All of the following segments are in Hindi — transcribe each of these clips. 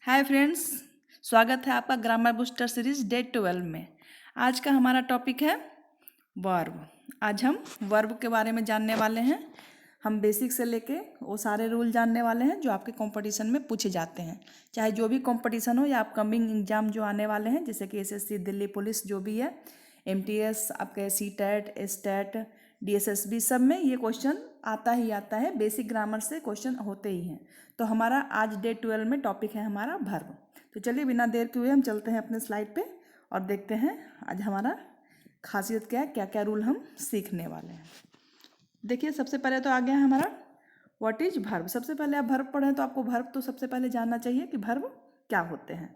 हाय फ्रेंड्स, स्वागत है आपका ग्रामर बूस्टर सीरीज डे 12 में। आज का हमारा टॉपिक है वर्ब। आज हम वर्ब के बारे में जानने वाले हैं। हम बेसिक से लेके वो सारे रूल जानने वाले हैं जो आपके कंपटीशन में पूछे जाते हैं, चाहे जो भी कंपटीशन हो या अपकमिंग एग्जाम जो आने वाले हैं, जैसे कि एसएससी, दिल्ली पुलिस, जो भी है, एमटीएस, आपके सीटेट, एस्टेट, डीएसएसबी, सब में ये क्वेश्चन आता ही आता है। बेसिक ग्रामर से क्वेश्चन होते ही हैं। तो हमारा आज डे 12 में टॉपिक है हमारा वर्ब। तो चलिए बिना देर के हुए हम चलते हैं अपने स्लाइड पे और देखते हैं आज हमारा खासियत क्या है, क्या क्या रूल हम सीखने वाले हैं। देखिए, सबसे पहले तो आ गया है हमारा व्हाट इज वर्ब। सबसे पहले आप वर्ब पढ़ें तो आपको वर्ब तो सबसे पहले जानना चाहिए कि वर्ब क्या होते हैं।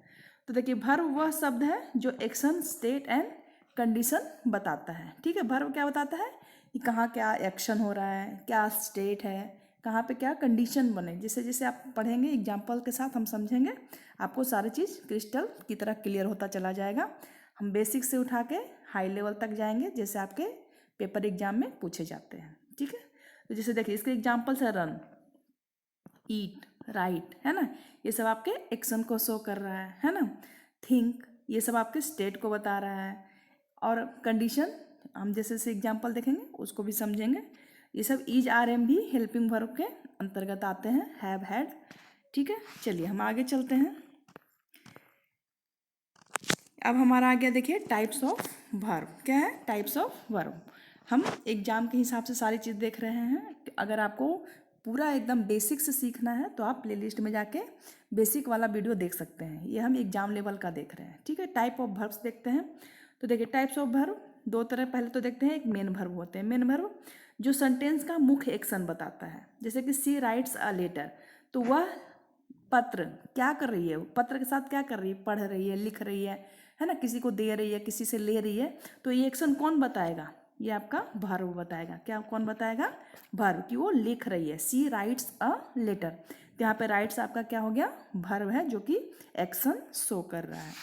तो देखिए, वर्ब वह शब्द है जो एक्शन, स्टेट एंड कंडीशन बताता है। ठीक है, वर्ब क्या बताता है कि कहाँ क्या एक्शन हो रहा है, क्या स्टेट है, कहाँ पे क्या कंडीशन बने। जैसे जैसे आप पढ़ेंगे एग्जाम्पल के साथ हम समझेंगे, आपको सारी चीज़ क्रिस्टल की तरह क्लियर होता चला जाएगा। हम बेसिक से उठा के हाई लेवल तक जाएंगे, जैसे आपके पेपर एग्जाम में पूछे जाते हैं। ठीक है, तो जैसे देखिए इसके एग्जाम्पल्स है रन, ईट, राइट, है ना, ये सब आपके एक्शन को शो कर रहा है ना। थिंक, ये सब आपके स्टेट को बता रहा है। और कंडीशन हम जैसे जैसे एग्जाम्पल देखेंगे उसको भी समझेंगे। ये सब इज, आर, एम भी हेल्पिंग वर्ब के अंतर्गत आते हैं, हैव, हैड। ठीक है, चलिए हम आगे चलते हैं। अब हमारा आ गया, देखिए टाइप्स ऑफ वर्ब। क्या है टाइप्स ऑफ वर्ब? हम एग्जाम के हिसाब से सारी चीज़ देख रहे हैं। अगर आपको पूरा एकदम बेसिक से सीखना है तो आप प्लेलिस्ट में जाके बेसिक वाला वीडियो देख सकते हैं। ये हम एग्जाम लेवल का देख रहे हैं। ठीक है, टाइप ऑफ वर्ब्स देखते हैं। तो देखिए टाइप्स ऑफ वर्ब दो तरह पहले तो देखते हैं। एक मेन वर्ब होते हैं। मेन वर्ब जो सेंटेंस का मुख्य एक्शन बताता है, जैसे कि सी राइट्स अ लेटर, तो वह पत्र क्या कर रही है, पत्र के साथ क्या कर रही है, पढ़ रही है, लिख रही है ना, किसी को दे रही है, किसी से ले रही है। तो ये एक्शन कौन बताएगा? ये आपका वर्ब बताएगा। क्या कौन बताएगा? वर्ब, कि वो लिख रही है। सी राइट्स अ लेटर, तो यहाँ पे राइट्स आपका क्या हो गया? वर्ब है, जो कि एक्शन शो कर रहा है।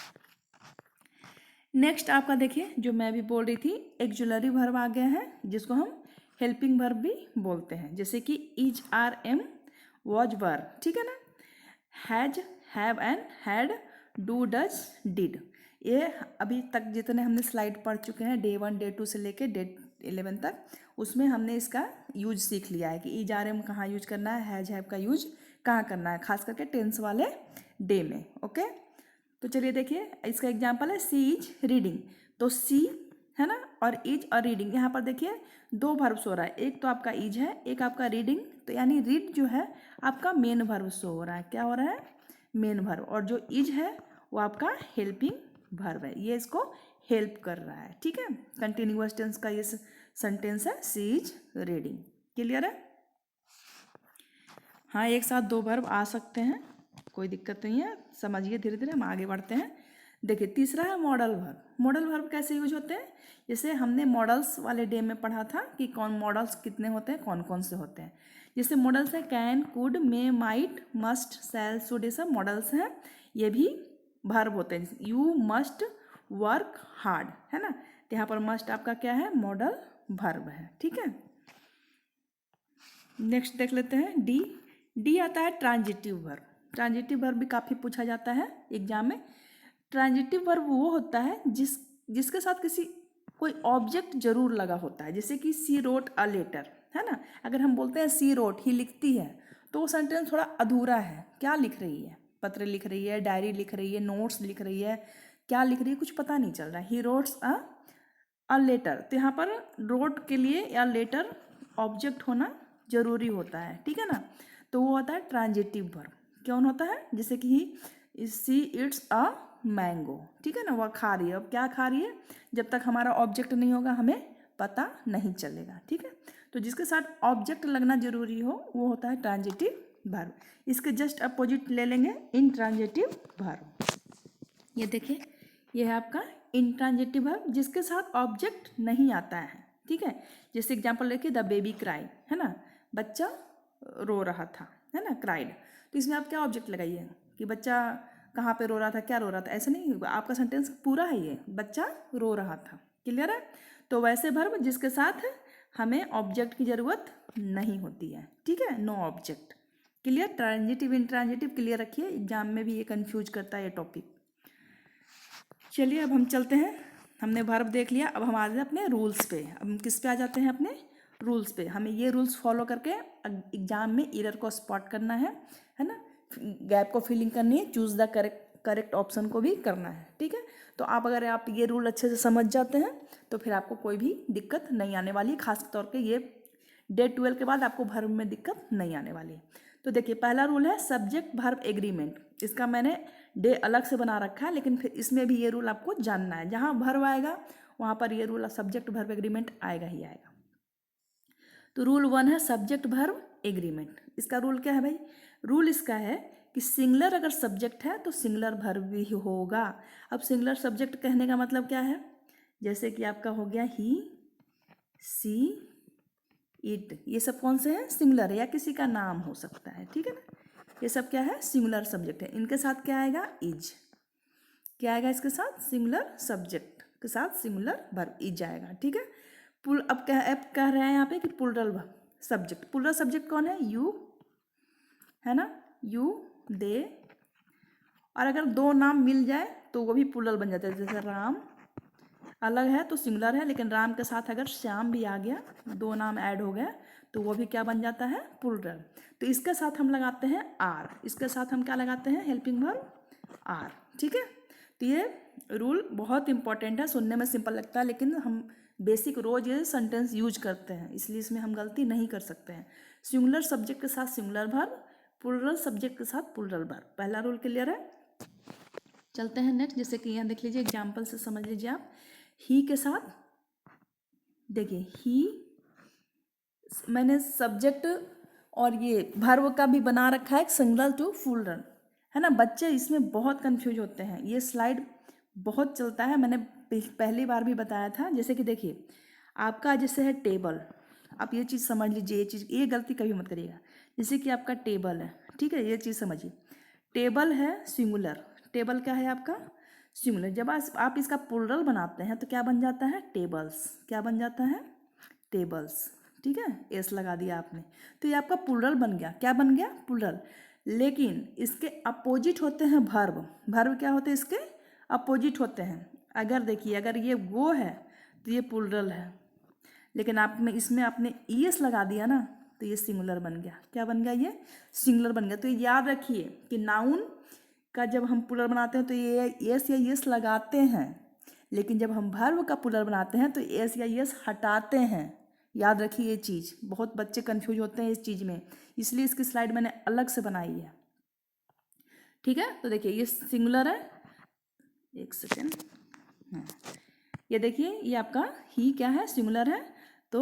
नेक्स्ट आपका देखिए, जो मैं भी बोल रही थी, एक्जुलरी वर्ब आ गया है, जिसको हम हेल्पिंग वर्ब भी बोलते हैं, जैसे कि इज, आर, एम, वॉज, वर। ठीक है ना। Has, have and had, do, does, did, ये अभी तक जितने हमने स्लाइड पढ़ चुके हैं डे 1, डे 2 से लेके डे 11 तक, उसमें हमने इसका यूज सीख लिया है कि इज, आर, एम कहाँ यूज करना है, हैज, हैव का यूज कहाँ करना है, खास करके टेंस वाले डे में। ओके, तो चलिए देखिए इसका एग्जाम्पल है सी इज रीडिंग। तो सी है ना, और इज और रीडिंग, यहाँ पर देखिए दो वर्ब हो रहा है। एक तो आपका इज है, एक आपका रीडिंग। तो यानी रीड जो है आपका मेन वर्ब शो हो रहा है। क्या हो रहा है? Main verb. और जो इज है वो आपका हेल्पिंग वर्ब है, ये इसको हेल्प कर रहा है। ठीक है, कंटिन्यूअस टेंस का ये सेंटेंस है, सी इज रीडिंग। क्लियर है? हाँ, एक साथ दो वर्ब आ सकते हैं, कोई दिक्कत नहीं है, समझिए। धीरे धीरे हम आगे बढ़ते हैं। देखिए तीसरा है मॉडल वर्ब। मॉडल वर्ब कैसे यूज होते हैं? जैसे हमने मॉडल्स वाले डे में पढ़ा था कि कौन मॉडल्स कितने होते हैं, कौन कौन से होते हैं। जैसे मॉडल्स है can, could, may, might, must, shall, should, ये सब मॉडल्स हैं। ये भी वर्ब होते हैं। यू मस्ट वर्क हार्ड, है ना, तो यहाँ पर मस्ट आपका क्या है? मॉडल वर्ब है। ठीक है, नेक्स्ट देख लेते हैं डी। डी आता है ट्रांजिटिव वर्ब। ट्रांजिटिव वर्ब भी काफ़ी पूछा जाता है एग्जाम में। ट्रांजिटिव वर्ब वो होता है जिसके साथ किसी कोई ऑब्जेक्ट जरूर लगा होता है, जैसे कि सी रोट अ लेटर, है ना। अगर हम बोलते हैं सी रोट, ही लिखती है, तो वो सेंटेंस थोड़ा अधूरा है। क्या लिख रही है? पत्र लिख रही है, डायरी लिख रही है, नोट्स लिख रही है, क्या लिख रही है कुछ पता नहीं चल रहा है। ही रोट्स अ लेटर, तो यहाँ पर रोट के लिए या लेटर ऑब्जेक्ट होना जरूरी होता है। ठीक है ना, तो वो होता है ट्रांजिटिव वर्ब। कौन होता है? जैसे कि ही सी इट्स अ मैंगो, ठीक है ना, वह खा रही है। अब क्या खा रही है? जब तक हमारा ऑब्जेक्ट नहीं होगा हमें पता नहीं चलेगा। ठीक है, तो जिसके साथ ऑब्जेक्ट लगना जरूरी हो वो होता है ट्रांजिटिव वर्ब। इसके जस्ट अपोजिट ले लेंगे इंट्रांजिटिव वर्ब। ये देखिए, ये है आपका इंट्रांजिटिव वर्ब जिसके साथ ऑब्जेक्ट नहीं आता है। ठीक है, जैसे एग्जांपल देखिए, द बेबी क्राइड, है ना, बच्चा रो रहा था, है ना, क्राइड। तो इसमें आप क्या ऑब्जेक्ट लगाइए कि बच्चा कहाँ पे रो रहा था, क्या रो रहा था, ऐसा नहीं, आपका सेंटेंस पूरा है ये, बच्चा रो रहा था। क्लियर है? तो वैसे वर्ब जिसके साथ हमें ऑब्जेक्ट की जरूरत नहीं होती है। ठीक है, no object. Clear? Transitive intransitive clear रखिए, एग्जाम में भी ये कंफ्यूज करता है ये टॉपिक। चलिए अब हम चलते हैं, हमने वर्ब देख लिया, अब हम आ जाते हैं अपने रूल्स पे। अब हम किस पे आ जाते हैं? अपने रूल्स पे। हमें ये रूल्स फॉलो करके एग्जाम में एरर को स्पॉट करना है ना, गैप को फिलिंग करनी है, चूज द करेक्ट ऑप्शन को भी करना है, ठीक है। तो अगर आप ये रूल अच्छे से समझ जाते हैं तो फिर आपको कोई भी दिक्कत नहीं आने वाली, खास तौर पे ये डे 12 के बाद आपको वर्ब में दिक्कत नहीं आने वाली। तो देखिए पहला रूल है सब्जेक्ट वर्ब एग्रीमेंट। इसका मैंने डे अलग से बना रखा है, लेकिन फिर इसमें भी ये रूल आपको जानना है। जहाँ वर्ब आएगा वहाँ पर ये रूल सब्जेक्ट वर्ब एग्रीमेंट आएगा ही आएगा। तो रूल 1 है सब्जेक्ट वर्ब एग्रीमेंट। इसका रूल क्या है भाई? रूल इसका है कि सिंगुलर अगर सब्जेक्ट है तो सिंगुलर वर्ब भी होगा। अब सिंगुलर सब्जेक्ट कहने का मतलब क्या है? जैसे कि आपका हो गया ही, सी, इट, ये सब कौन से हैं? सिंगुलर है या किसी का नाम हो सकता है, ठीक है ना। ये सब क्या है? सिंगुलर सब्जेक्ट है। इनके साथ क्या आएगा? इज। क्या आएगा इसके साथ? सिंगुलर सब्जेक्ट के साथ सिंगुलर वर्ब इज आएगा, ठीक है। अब कह रहे हैं यहाँ पे कि प्लूरल सब्जेक्ट। प्लूरल सब्जेक्ट कौन है? यू, है ना, यू, दे। और अगर दो नाम मिल जाए तो वो भी प्लूरल बन जाता है। जैसे राम अलग है तो सिंगुलर है, लेकिन राम के साथ अगर श्याम भी आ गया, दो नाम ऐड हो गया, तो वो भी क्या बन जाता है? प्लूरल। तो इसके साथ हम लगाते हैं आर। इसके साथ हम क्या लगाते हैं? हेल्पिंग वर्ब आर, ठीक है। तो ये रूल बहुत इंपॉर्टेंट है, सुनने में सिंपल लगता है लेकिन हम बेसिक रोज ये सेंटेंस यूज करते हैं, इसलिए इसमें हम गलती नहीं कर सकते हैं। सिंगुलर सब्जेक्ट के साथ सिंगुलर वर्ब, प्लूरल सब्जेक्ट के साथ प्लूरल वर्ब। पहला रूल क्लियर है। चलते हैं नेक्स्ट। जैसे कि यहाँ देख लीजिए, एग्जाम्पल से समझ लीजिए आप। ही के साथ देखिए, ही मैंने सब्जेक्ट और ये वर्ब का भी बना रखा है सिंगुलर टू प्लूरल, है ना। बच्चे इसमें बहुत कंफ्यूज होते हैं, ये स्लाइड बहुत चलता है, मैंने पहली बार भी बताया था। जैसे कि देखिए आपका जैसे है टेबल, आप ये चीज़ समझ लीजिए, ये गलती कभी मत करिएगा। जैसे कि आपका टेबल है, ठीक है, ये चीज़ समझिए। टेबल है सिंगुलर, टेबल क्या है आपका? सिंगुलर। जब आप इसका प्लूरल बनाते हैं तो क्या बन जाता है? टेबल्स। क्या बन जाता है? टेबल्स, ठीक है। एस लगा दिया आपने, तो ये आपका प्लूरल बन गया। क्या बन गया? प्लूरल। लेकिन इसके अपोजिट होते हैं वर्ब। वर्ब क्या होते हैं? इसके अपोजिट होते हैं। अगर देखिए, अगर ये वो है तो ये प्लूरल है, लेकिन इसमें आपने ईएस लगा दिया ना, तो ये सिंगुलर बन गया। क्या बन गया? ये सिंगुलर बन गया। तो ये याद रखिए कि नाउन का जब हम प्लूरल बनाते हैं तो ये एस या यस लगाते हैं, लेकिन जब हम वर्ब का प्लूरल बनाते हैं तो एस या यस हटाते हैं। याद रखिए ये चीज़, बहुत बच्चे कंफ्यूज होते हैं इस चीज़ में, इसलिए इसकी स्लाइड मैंने अलग से बनाई है, ठीक है। तो देखिए ये सिंगुलर है, एक सेकेंड, हाँ, ये देखिए ये आपका ही क्या है? सिंगुलर है। तो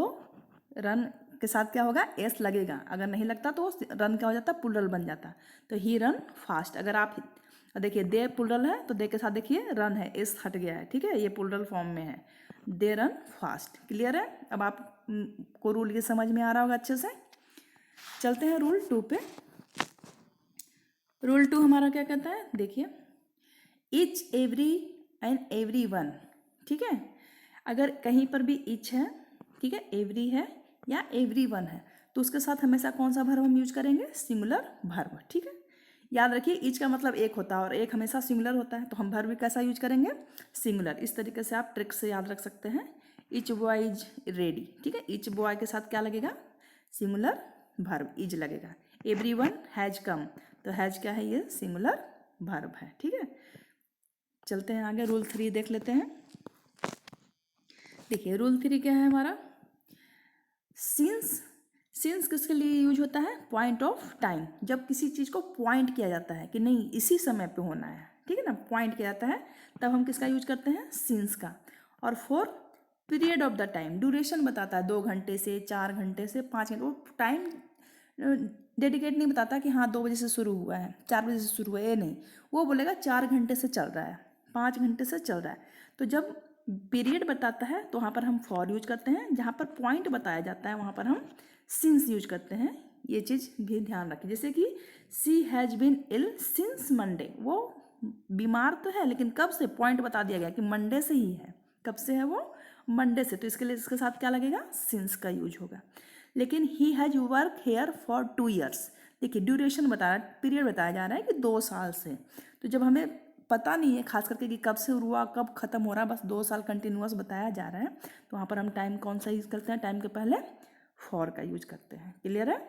रन के साथ क्या होगा? एस लगेगा। अगर नहीं लगता तो रन क्या हो जाता? प्लूरल बन जाता। तो ही रन फास्ट। अगर आप देखिए दे प्लूरल है तो दे के साथ देखिए रन है, एस हट गया है, ठीक है, ये प्लूरल फॉर्म में है। They run fast. क्लियर है? अब आप को रूल ये समझ में आ रहा होगा अच्छे से। चलते हैं रूल 2 पे। रूल 2 हमारा क्या कहता है? देखिए each, every and every one, ठीक है। अगर कहीं पर भी ईच है, ठीक है, एवरी है या एवरी वन है, तो उसके साथ हमेशा कौन सा वर्ब हम यूज करेंगे? सिंगुलर वर्ब, ठीक है। याद रखिए ईच का मतलब एक होता है और एक हमेशा सिंगुलर होता है, तो हम वर्ब कैसा यूज करेंगे? सिंगुलर। इस तरीके से आप ट्रिक से याद रख सकते हैं। ईच बॉय इज रेडी, ठीक है, ईच बॉय के साथ क्या लगेगा? सिंगुलर वर्ब इज लगेगा। एवरी वन हैज कम, तो हैज क्या है? ये सिंगुलर वर्ब है, ठीक है। चलते हैं आगे, रूल 3 देख लेते हैं। देखिए रूल 3 क्या है हमारा? सिंस किसके लिए यूज होता है? Point of time. जब किसी चीज़ को पॉइंट किया जाता है कि नहीं इसी समय पे होना है, ठीक है ना, पॉइंट किया जाता है, तब हम किसका यूज करते हैं? सिंस का। और for period of the time, duration बताता है, 2 घंटे से 4 घंटे से 5 घंटे, वो टाइम डेडिकेट नहीं बताता कि हाँ 2 बजे से शुरू हुआ है, 4 बजे से शुरू हुआ है, ये नहीं, वो बोलेगा 4 घंटे से चल रहा है, 5 घंटे से चल रहा है। तो जब पीरियड बताता है तो वहाँ पर हम फॉर यूज करते हैं, जहाँ पर पॉइंट बताया जाता है वहाँ पर हम सिंस यूज करते हैं। ये चीज़ भी ध्यान रखिए। जैसे कि she has been ill since Monday, वो बीमार तो है लेकिन कब से? पॉइंट बता दिया गया कि मंडे से ही है। कब से है वो? मंडे से। तो इसके लिए इसके साथ क्या लगेगा? सिंस का यूज होगा। लेकिन he has work here for 2 years, देखिए ड्यूरेशन बताया, पीरियड बताया जा रहा है कि 2 साल से। तो जब हमें पता नहीं है खास करके कि कब से हुआ कब खत्म हो रहा है, बस 2 साल कंटिन्यूअस बताया जा रहा है, तो वहाँ पर हम टाइम कौन सा यूज़ करते हैं, टाइम के पहले फॉर का यूज करते हैं। क्लियर है?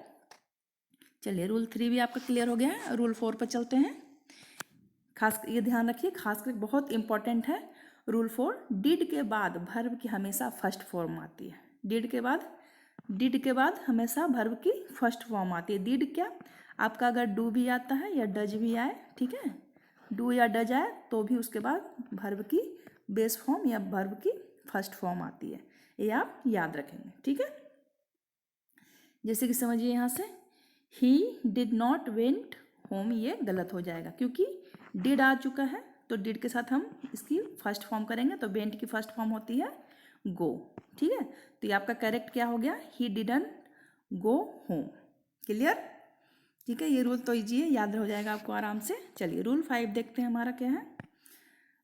चलिए रूल 3 भी आपका क्लियर हो गया है, रूल 4 पर चलते हैं। खास ये ध्यान रखिए, खास कर बहुत इंपॉर्टेंट है रूल 4, डिड के बाद वर्ब की हमेशा फर्स्ट फॉर्म आती है। डिड के बाद हमेशा वर्ब की फर्स्ट फॉर्म आती है। डिड क्या आपका अगर डू भी आता है या डज भी आए, ठीक है, डू या डज आए तो भी उसके बाद वर्ब की बेस फॉर्म या वर्ब की फर्स्ट फॉर्म आती है। ये आप याद रखेंगे, ठीक है। जैसे कि समझिए यहाँ से he did not went home, ये गलत हो जाएगा क्योंकि डिड आ चुका है, तो डिड के साथ हम इसकी फर्स्ट फॉर्म करेंगे, तो वेंट की फर्स्ट फॉर्म होती है गो, ठीक है। तो ये आपका करेक्ट क्या हो गया, he didn't go home. Clear? ठीक है, ये रूल तो इजी है, याद हो जाएगा आपको आराम से। चलिए रूल 5 देखते हैं हमारा क्या है।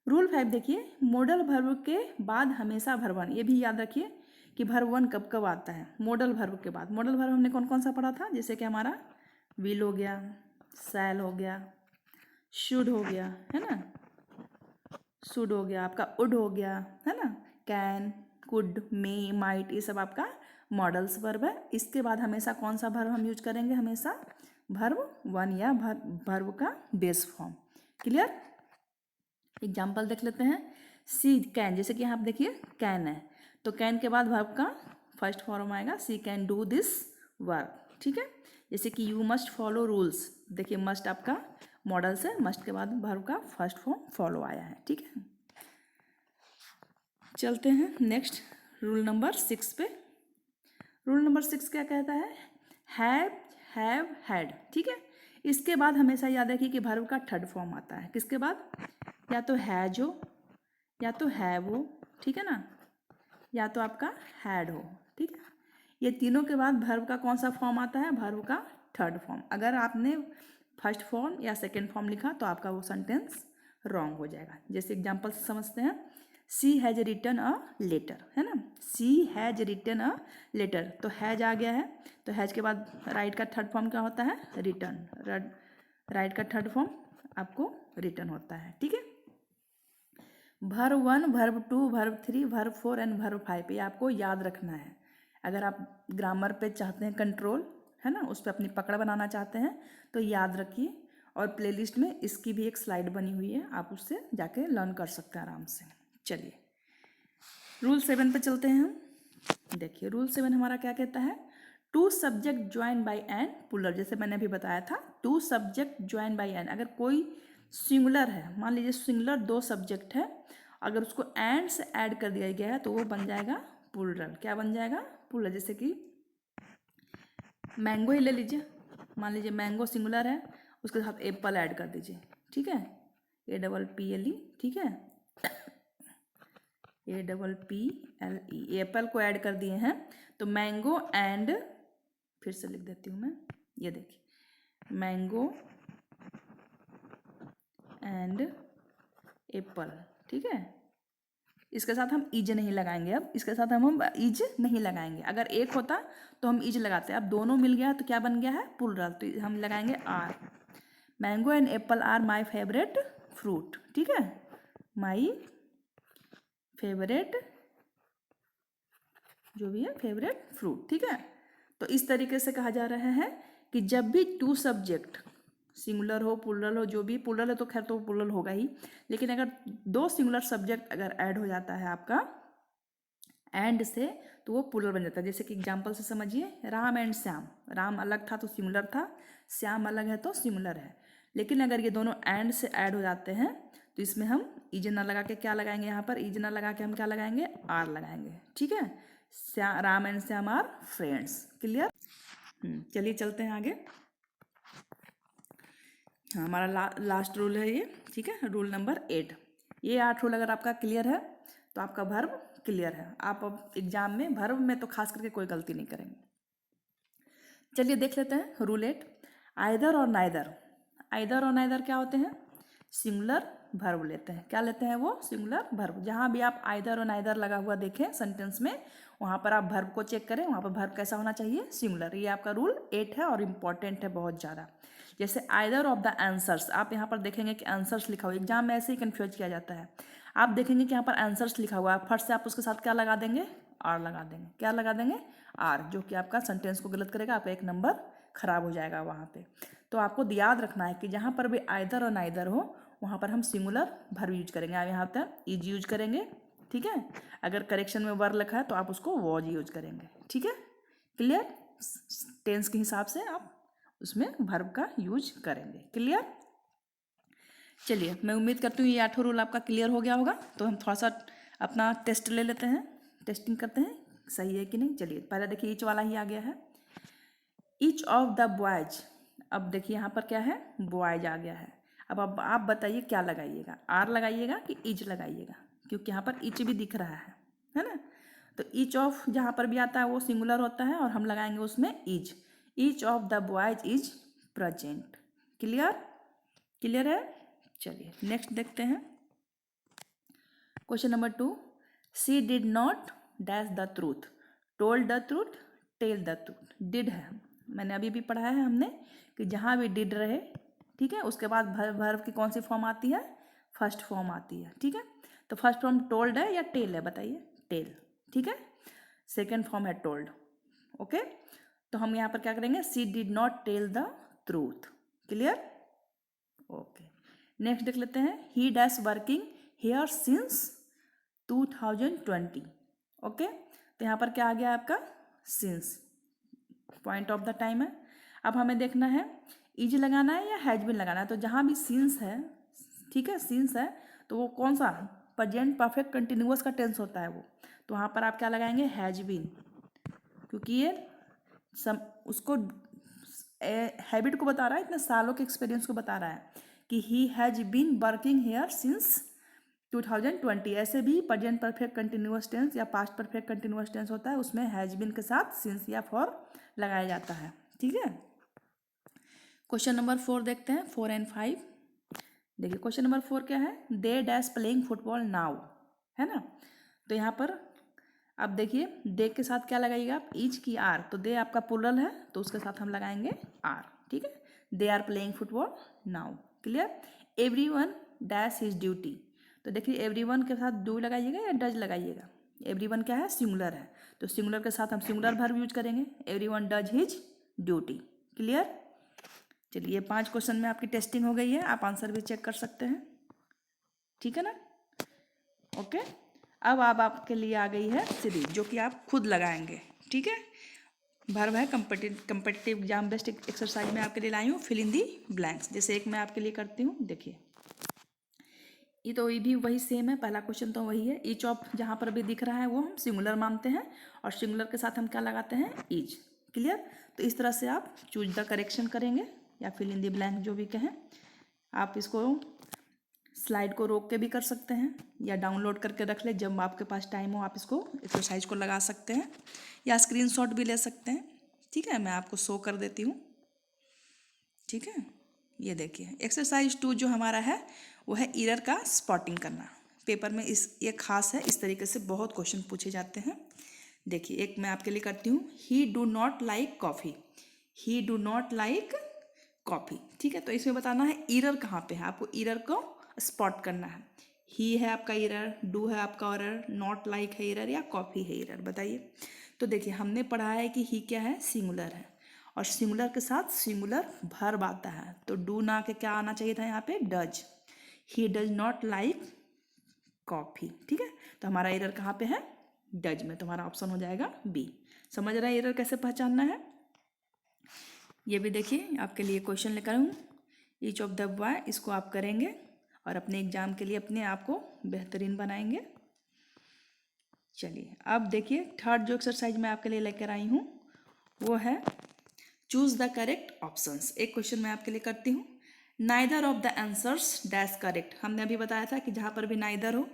रूल 5 देखिए, मॉडल वर्ब के बाद हमेशा वर्ब वन, ये भी याद रखिए कि वर्ब वन कब कब आता है, मॉडल वर्ब के बाद। मॉडल वर्ब हमने कौन कौन सा पढ़ा था, जैसे कि हमारा विल हो गया, शैल हो गया, शुड हो गया, है ना, शुड हो गया, आपका वुड हो गया, है ना, कैन, कुड, मे, माइट, ये सब आपका मॉडल्स वर्ब है। इसके बाद हमेशा कौन सा वर्ब हम यूज करेंगे, हमेशा वर्ब वन या वर्ब का बेस फॉर्म। क्लियर? एग्जाम्पल देख लेते हैं। सी कैन, जैसे कि यहाँ आप देखिए कैन है, तो कैन के बाद वर्ब का फर्स्ट फॉर्म आएगा सी कैन डू दिस वर्क, ठीक है। जैसे कि यू मस्ट फॉलो रूल्स, देखिए मस्ट आपका मॉडल से, मस्ट के बाद वर्ब का फर्स्ट फॉर्म फॉलो आया है, ठीक है। चलते हैं नेक्स्ट रूल नंबर 6 पे। रूल नंबर 6 क्या कहता है, हैव हैड, ठीक है। इसके बाद हमेशा याद रखिए कि वर्ब का थर्ड फॉर्म आता है, किसके बाद, या तो हैज हो, या तो हैव हो, ठीक है ना, या तो आपका हैड हो, ठीक है। ये तीनों के बाद वर्ब का कौन सा फॉर्म आता है, वर्ब का थर्ड फॉर्म। अगर आपने फर्स्ट फॉर्म या सेकेंड फॉर्म लिखा तो आपका वो सेंटेंस रॉन्ग हो जाएगा। जैसे एग्जाम्पल से समझते हैं, सी हैज रिटन अ लेटर, है ना, सी हैज रिटन अ लेटर, तो हैज आ गया है, तो हैज के बाद राइट का थर्ड फॉर्म क्या होता है, रिटन, राइट का थर्ड फॉर्म आपको रिटन होता है, ठीक है। Verb 1, verb 2, verb 3, verb 4 and verb 5, ये आपको याद रखना है। अगर आप ग्रामर पे चाहते हैं कंट्रोल, है ना, उस पर अपनी पकड़ बनाना चाहते हैं तो याद रखिए, और प्लेलिस्ट में इसकी भी एक स्लाइड बनी हुई है, आप उससे जाके लर्न कर सकते हैं आराम से। चलिए रूल 7 पे चलते हैं हम। देखिए रूल 7 हमारा क्या कहता है, two subject join by and पुलर, जैसे मैंने अभी बताया था, two subject join by and, अगर कोई सिंगुलर है, मान लीजिए सिंगुलर 2 सब्जेक्ट है, अगर उसको एंड से ऐड कर दिया गया है तो वो बन जाएगा प्लूरल। क्या बन जाएगा, प्लूरल। जैसे कि मैंगो ही ले लीजिए, मान लीजिए मैंगो सिंगुलर है, उसके साथ एप्पल ऐड कर दीजिए, ठीक है, APPLE, ठीक है, APPLE, एप्पल को ऐड कर दिए हैं, तो मैंगो एंड, फिर से लिख देती हूँ मैं, ये देखिए मैंगो एंड एप्पल, ठीक है। इसके साथ हम इज नहीं लगाएंगे, अब इसके साथ हम इज नहीं लगाएंगे। अगर एक होता तो हम इज लगाते, अब दोनों मिल गया तो क्या बन गया है, प्लूरल, तो हम लगाएंगे are. Mango and apple are my favourite fruit, ठीक है, माई फेवरेट, जो भी है फेवरेट फ्रूट, ठीक है। तो इस तरीके से कहा जा रहा है कि जब भी टू सब्जेक्ट सिंगुलर हो, प्लूरल हो, जो भी प्लूरल है तो खैर तो प्लूरल होगा ही, लेकिन अगर 2 सिंगुलर सब्जेक्ट अगर ऐड हो जाता है आपका एंड से, तो वो प्लूरल बन जाता है। जैसे कि एग्जांपल से समझिए, राम एंड श्याम, राम अलग था तो सिंगुलर था, श्याम अलग है तो सिंगुलर है, लेकिन अगर ये दोनों एंड से ऐड हो जाते हैं तो इसमें हम इज ना लगा के क्या लगाएंगे, यहाँ पर इज ना लगा के हम क्या लगाएंगे, आर लगाएंगे, ठीक है। Ram and Shyam are friends. Clear? चलिए चलते हैं आगे। हाँ, हमारा लास्ट रूल है ये, ठीक है, रूल नंबर 8। ये 8 रूल अगर आपका क्लियर है तो आपका वर्ब क्लियर है, आप अब एग्जाम में वर्ब में तो खास करके कोई गलती नहीं करेंगे। चलिए देख लेते हैं रूल 8, आइदर और नाइदर। आइदर और नाइदर क्या होते हैं, सिंगुलर वर्ब लेते हैं। क्या लेते हैं वो? Singular verb. जहाँ भी आप आइदर और नाइदर लगा हुआ देखें सेंटेंस में, वहाँ पर आप वर्ब को चेक करें, वहाँ पर वर्ब कैसा होना चाहिए? सिंगुलर। ये आपका रूल 8 है और इम्पॉर्टेंट है बहुत ज़्यादा। जैसे आइदर ऑफ द आंसर्स, आप यहाँ पर देखेंगे कि आंसर्स लिखा हुआ है, एग्जाम में ऐसे ही कन्फ्यूज किया जाता है। आप देखेंगे कि यहाँ पर आंसर्स लिखा हुआ है, फर्स्ट से आप उसके साथ क्या लगा देंगे? आर लगा देंगे। क्या लगा देंगे? आर, जो कि आपका सेंटेंस को गलत करेगा, आपका एक नंबर खराब हो जाएगा वहाँ पे। तो आपको याद रखना है कि जहाँ पर भी आइदर और नाइदर हो, वहाँ पर हम सिंगुलर वर्ब यूज करेंगे। आप यहाँ पर इज यूज करेंगे, ठीक है। अगर करेक्शन में वर्ब लिखा है तो आप उसको वॉज यूज करेंगे, ठीक है। क्लियर? टेंस के हिसाब से आप उसमें वर्ब का यूज करेंगे। क्लियर? चलिए, मैं उम्मीद करती हूँ ये 8 रूल आपका क्लियर हो गया होगा। तो हम थोड़ा सा अपना टेस्ट ले लेते हैं, टेस्टिंग करते हैं सही है कि नहीं। चलिए, पहले देखिए ईच वाला ही आ गया है। ईच ऑफ द बॉयज, अब देखिए यहाँ पर क्या है? बॉयज आ गया है। अब आप बताइए क्या लगाइएगा? आर लगाइएगा कि इज लगाइएगा? क्योंकि यहाँ पर इच भी दिख रहा है ना। तो ईच ऑफ जहाँ पर भी आता है वो सिंगुलर होता है और हम लगाएंगे उसमें is. Each of the boys is present. Clear? Clear है? चलिए नेक्स्ट देखते हैं। Question number 2, she did not dash the truth, told the truth, tell the truth. Did है, मैंने अभी भी पढ़ा है हमने कि जहाँ भी डिड रहे, ठीक है, उसके बाद वर्ब की कौन सी फॉर्म आती है? फर्स्ट फॉर्म आती है, ठीक है। तो फर्स्ट फॉर्म टोल्ड है या टेल है? बताइए। टेल, ठीक है। सेकेंड फॉर्म है टोल्ड, ओके। तो हम यहाँ पर क्या करेंगे? She did not tell the truth. Clear? Okay. Next देख लेते हैं। He dash working here since 2020, okay. तो यहाँ पर क्या आ गया आपका? Since, point of the time है। अब हमें देखना है इज लगाना है या हैज बीन लगाना है। तो जहाँ भी सिंस है, ठीक है, सिंस है, तो वो कौन सा? प्रेजेंट परफेक्ट कंटिन्यूअस का टेंस होता है वो। तो वहाँ पर आप क्या लगाएंगे? हैज बीन, क्योंकि ये उसको हैबिट को बता रहा है, इतने सालों के एक्सपीरियंस को बता रहा है कि he has been working here since 2020। ऐसे भी प्रेजेंट परफेक्ट कंटिन्यूअस टेंस या पास्ट परफेक्ट कंटिन्यूअस टेंस होता है, उसमें हैज बीन के साथ सिंस या फॉर लगाया जाता है, ठीक है। क्वेश्चन नंबर 4 देखते हैं, 4 और 5। देखिए क्वेश्चन नंबर 4 क्या है? They dash playing football now, है ना। तो यहाँ पर अब देखिए दे के साथ क्या लगाइएगा आप? इज की आर। तो दे आपका प्लूरल है तो उसके साथ हम लगाएंगे आर, ठीक है। They are playing football now. Clear? Everyone dash his duty. तो देखिए एवरीवन के साथ डू लगाइएगा या डज लगाइएगा? एवरीवन क्या है? सिंगुलर है, तो सिंगुलर के साथ हम सिंगुलर वर्ब यूज करेंगे। Everyone does his duty. Clear? चलिए 5 क्वेश्चन में आपकी टेस्टिंग हो गई है, आप आंसर भी चेक कर सकते हैं, ठीक है ना। ओके। अब आपके लिए आ गई है सीरीज, जो कि आप खुद लगाएंगे, ठीक है। वर्ब है कंपटीटिव एग्जाम बेस्ड एक्सरसाइज में आपके लिए लाई हूँ, फिल इन दी ब्लैंक्स। जैसे एक मैं आपके लिए करती हूँ, देखिए ये भी वही सेम है, पहला क्वेश्चन तो वही है। ईच ऑफ जहाँ पर भी दिख रहा है वो हम सिंगुलर मानते हैं और सिंगुलर के साथ हम क्या लगाते हैं? इज। क्लियर? तो इस तरह से आप चूज द करेक्शन करेंगे या फिल इन दी ब्लैंक, जो भी कहें। आप इसको स्लाइड को रोक के भी कर सकते हैं या डाउनलोड करके रख ले, जब आपके पास टाइम हो आप इसको एक्सरसाइज को लगा सकते हैं या स्क्रीनशॉट भी ले सकते हैं, ठीक है। मैं आपको शो कर देती हूँ, ठीक है। ये देखिए एक्सरसाइज 2 जो हमारा है वो है एरर का स्पॉटिंग करना। पेपर में ये खास है, इस तरीके से बहुत क्वेश्चन पूछे जाते हैं। देखिए एक मैं आपके लिए करती हूँ, ही do not like coffee. He do not like coffee, ठीक है। तो इसमें बताना है एरर कहाँ पे है, आपको एरर को स्पॉट करना है। ही है आपका एरर, डू है आपका एरर, नॉट लाइक है एरर या कॉफ़ी है एरर, बताइए। तो देखिए हमने पढ़ा है कि ही क्या है? सिंगुलर है और सिंगुलर के साथ सिंगुलर वर्ब आता है, तो डू ना के क्या आना चाहिए था यहाँ पे? Does. He does not like coffee, ठीक है। तो हमारा एरर कहाँ पे है? डज में। तो हमारा ऑप्शन हो जाएगा बी। समझ रहा है एरर कैसे पहचानना है? ये भी देखिए आपके लिए क्वेश्चन लेकर हूँ, ईच ऑफ द बॉय, इसको आप करेंगे और अपने एग्जाम के लिए अपने आप को बेहतरीन बनाएंगे। चलिए अब देखिए थर्ड जो एक्सरसाइज मैं आपके लिए लेकर आई हूँ वो है चूज द करेक्ट ऑप्शंस। एक क्वेश्चन मैं आपके लिए करती हूँ, neither of the answers dash correct. हमने अभी बताया था कि जहाँ पर भी नाइदर हो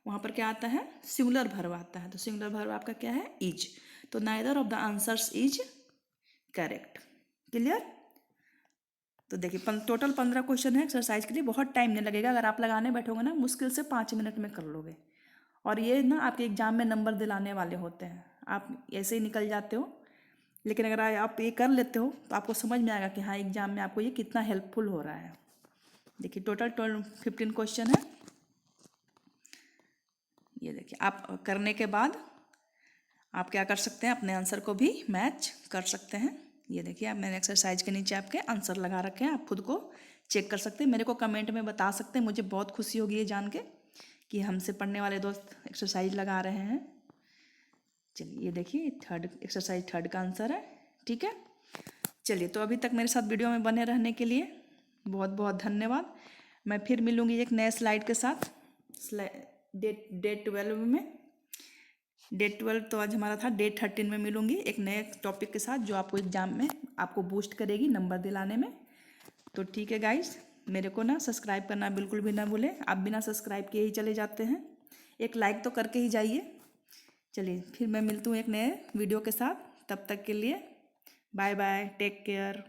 वहाँ पर क्या आता है? सिंगुलर वर्ब आता है। तो सिंगुलर वर्ब आपका क्या है? इज। तो neither of the answers is correct. Clear? तो देखिए टोटल 15 क्वेश्चन है एक्सरसाइज के लिए, बहुत टाइम नहीं लगेगा। अगर आप लगाने बैठोगे ना मुश्किल से 5 मिनट में कर लोगे। और ये ना आपके एग्जाम में नंबर दिलाने वाले होते हैं, आप ऐसे ही निकल जाते हो। लेकिन अगर आप ये कर लेते हो तो आपको समझ में आएगा कि हाँ एग्जाम में आपको ये कितना हेल्पफुल हो रहा है। देखिए टोटल 15 क्वेश्चन है। ये देखिए आप करने के बाद आप क्या कर सकते हैं, अपने आंसर को भी मैच कर सकते हैं। ये देखिए आप मैंने एक्सरसाइज के नीचे आपके आंसर लगा रखे हैं, आप खुद को चेक कर सकते हैं। मेरे को कमेंट में बता सकते हैं, मुझे बहुत खुशी होगी ये जान के कि हमसे पढ़ने वाले दोस्त एक्सरसाइज लगा रहे हैं। चलिए ये देखिए एक्सरसाइज थर्ड का आंसर है। ठीक है, चलिए तो अभी तक मेरे साथ वीडियो में बने रहने के लिए बहुत बहुत धन्यवाद। मैं फिर मिलूँगी एक नए स्लाइड के साथ। डे 12 में, डे 12 तो आज हमारा था, डे 13 में मिलूँगी एक नए टॉपिक के साथ जो आपको एग्जाम में आपको बूस्ट करेगी नंबर दिलाने में। तो ठीक है गाइस, मेरे को ना सब्सक्राइब करना बिल्कुल भी ना भूलें। आप बिना सब्सक्राइब किए ही चले जाते हैं, एक लाइक तो करके ही जाइए। चलिए फिर मैं मिलती हूँ एक नए वीडियो के साथ, तब तक के लिए बाय बाय, टेक केयर।